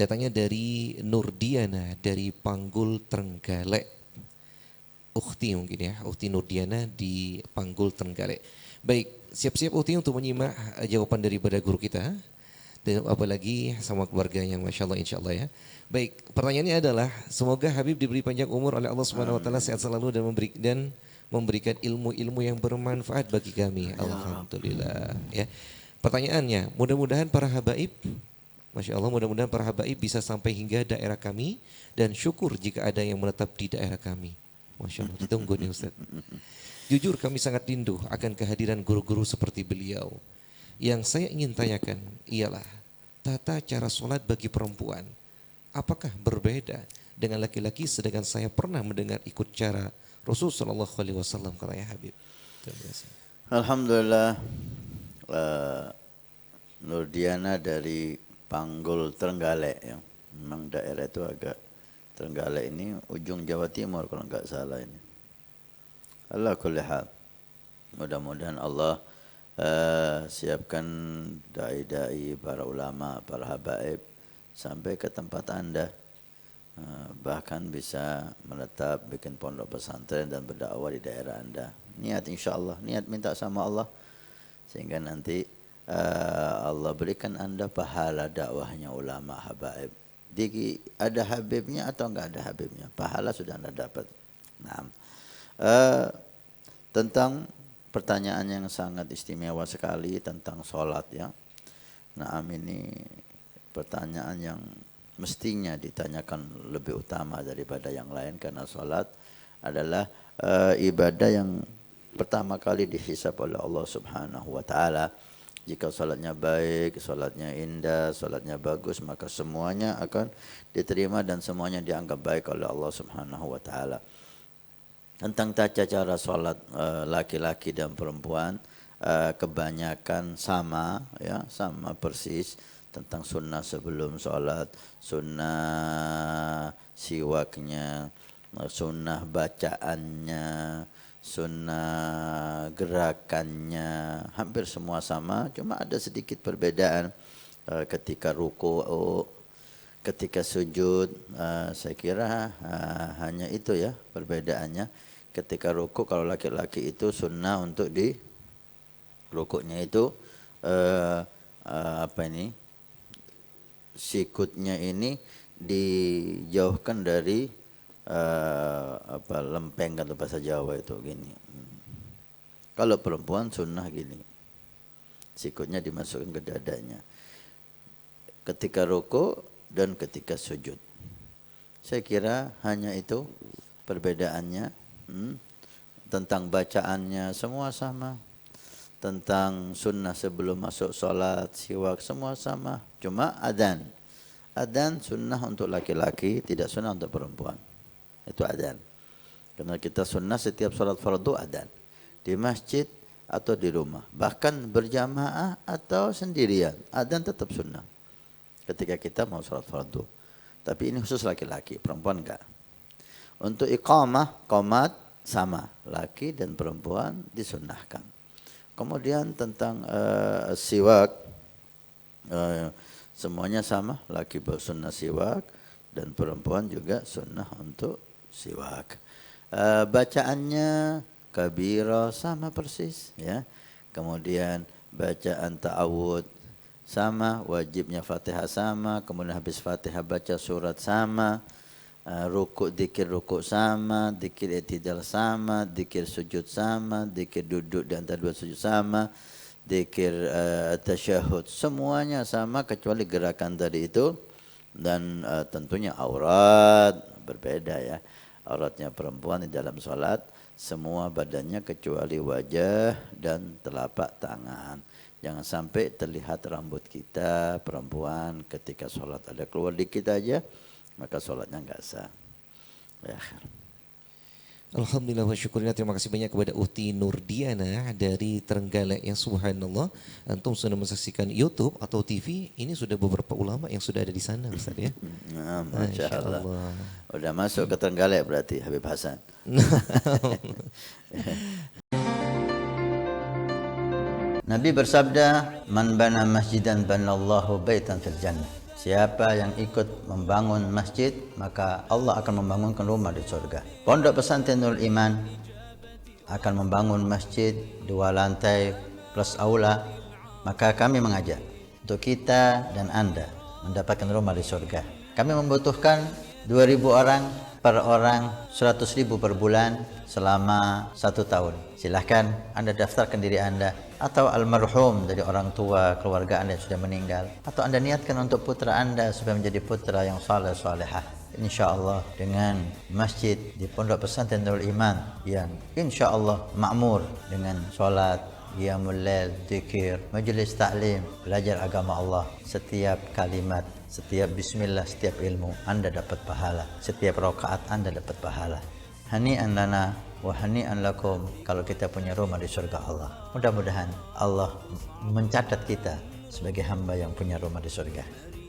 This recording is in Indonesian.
Datangnya dari Nurdiana dari Panggul Trenggalek. Ukhti mungkin ya, Ukhti Nurdiana di Panggul Trenggalek. Baik, siap-siap Ukhti untuk menyimak jawaban daripada guru kita. Dan apalagi sama keluarganya, Masya Allah, Insya Allah ya. Baik, pertanyaannya adalah semoga Habib diberi panjang umur oleh Allah Subhanahu Wa Taala, sehat selalu dan memberikan ilmu-ilmu yang bermanfaat bagi kami. Alhamdulillah. Ya. Pertanyaannya, mudah-mudahan para habaib, Masya Allah, mudah-mudahan para habaib bisa sampai hingga daerah kami dan syukur jika ada yang menetap di daerah kami. Masya Allah, ditunggu nih Ustaz. Jujur kami sangat rindu akan kehadiran guru-guru seperti beliau. Yang saya ingin tanyakan ialah tata cara sholat bagi perempuan. Apakah berbeda dengan laki-laki sedangkan saya pernah mendengar ikut cara Rasul Sallallahu Alaihi Wasallam katanya Habib. Terima kasih. Alhamdulillah, Nurdiana dari Panggul Trenggalek ya. Memang daerah itu agak Trenggalek ini ujung Jawa Timur kalau enggak salah ini. Allah kulli hal. Mudah-mudahan Allah siapkan dai-dai, para ulama, para habaib sampai ke tempat Anda. Bahkan bisa menetap, bikin pondok pesantren dan berdakwah di daerah Anda. Niat insyaAllah, niat minta sama Allah. Sehingga nanti Allah berikan Anda pahala dakwahnya ulama habaib. Ada habibnya atau enggak ada habibnya, pahala sudah Anda dapat. Nah, tentang pertanyaan yang sangat istimewa sekali tentang sholat ya. Nah, ini pertanyaan yang mestinya ditanyakan lebih utama daripada yang lain karena sholat adalah ibadah yang pertama kali dihisab oleh Allah Subhanahu wa taala. Jika salatnya baik, salatnya indah, salatnya bagus, maka semuanya akan diterima dan semuanya dianggap baik oleh Allah Subhanahu wa taala. Tentang tata cara salat laki-laki dan perempuan kebanyakan sama ya, sama persis tentang sunnah sebelum salat, sunnah siwaknya, sunnah bacaannya, sunnah gerakannya, hampir semua sama, cuma ada sedikit perbedaan ketika ruku', ketika sujud. Saya kira hanya itu ya perbedaannya. Ketika ruku' kalau laki-laki itu sunnah untuk di rukuknya itu sikutnya ini dijauhkan dari lempeng atau bahasa Jawa itu gini. Kalau perempuan sunnah gini, sikutnya dimasukkan ke dadanya ketika ruku dan ketika sujud. Saya kira hanya itu perbedaannya. Tentang bacaannya semua sama, tentang sunnah sebelum masuk sholat, siwak semua sama, cuma adzan sunnah untuk laki-laki, tidak sunnah untuk perempuan. Itu adzan. Karena kita sunnah setiap sholat fardu adzan. Di masjid atau di rumah. Bahkan berjamaah atau sendirian. Adzan tetap sunnah. Ketika kita mau sholat fardu. Tapi ini khusus laki-laki, perempuan enggak. Untuk iqamah, qomat sama. Laki dan perempuan disunnahkan. Kemudian tentang siwak. Semuanya sama. Laki bersunnah siwak. Dan perempuan juga sunnah untuk siwak. Bacaannya kabira sama persis ya. Kemudian bacaan ta'awud sama, wajibnya Fatihah sama, kemudian habis Fatihah baca surat sama, rukuk dzikir rukuk sama, dzikir i'tidal sama, dzikir sujud sama, dzikir duduk di antara dua sujud sama, dzikir tasyahud semuanya sama kecuali gerakan tadi itu. Dan tentunya aurat berbeda ya. Auratnya perempuan di dalam salat semua badannya kecuali wajah dan telapak tangan. Jangan sampai terlihat rambut kita perempuan ketika salat, ada keluar dikit aja maka salatnya enggak sah. Ya. Alhamdulillah wa syukurnya, terima kasih banyak kepada Ukhti Nurdiana dari Trenggalek yang subhanallah. Antum sudah menyaksikan YouTube atau TV, ini sudah beberapa ulama yang sudah ada di sana Ustaz ya. Nah, Masya Allah. Udah masuk ke Trenggalek berarti Habib Hasan. Nabi bersabda, "Man bana masjidan banallahu baitan fil jannah." Siapa yang ikut membangun masjid, maka Allah akan membangunkan rumah di surga. Pondok Pesantren Nurul Iman akan membangun masjid 2 lantai plus aula. Maka kami mengajak untuk kita dan Anda mendapatkan rumah di surga. Kami membutuhkan 2.000 orang, per orang 100.000 per bulan selama 1 tahun. Silahkan Anda daftarkan diri Anda atau almarhum dari orang tua keluarga Anda yang sudah meninggal, atau Anda niatkan untuk putra Anda supaya menjadi putra yang saleh salehah. InsyaAllah dengan masjid di Pondok Pesantren Nurul Iman yang insyaAllah makmur dengan solat, qiyamul lail, zikir, majlis taklim, belajar agama Allah. Setiap kalimat, setiap bismillah, setiap ilmu Anda dapat pahala. Setiap rakaat Anda dapat pahala. Hani'an lana wa hani'an lakum kalau kita punya rumah di surga Allah. Mudah-mudahan Allah mencatat kita sebagai hamba yang punya rumah di surga.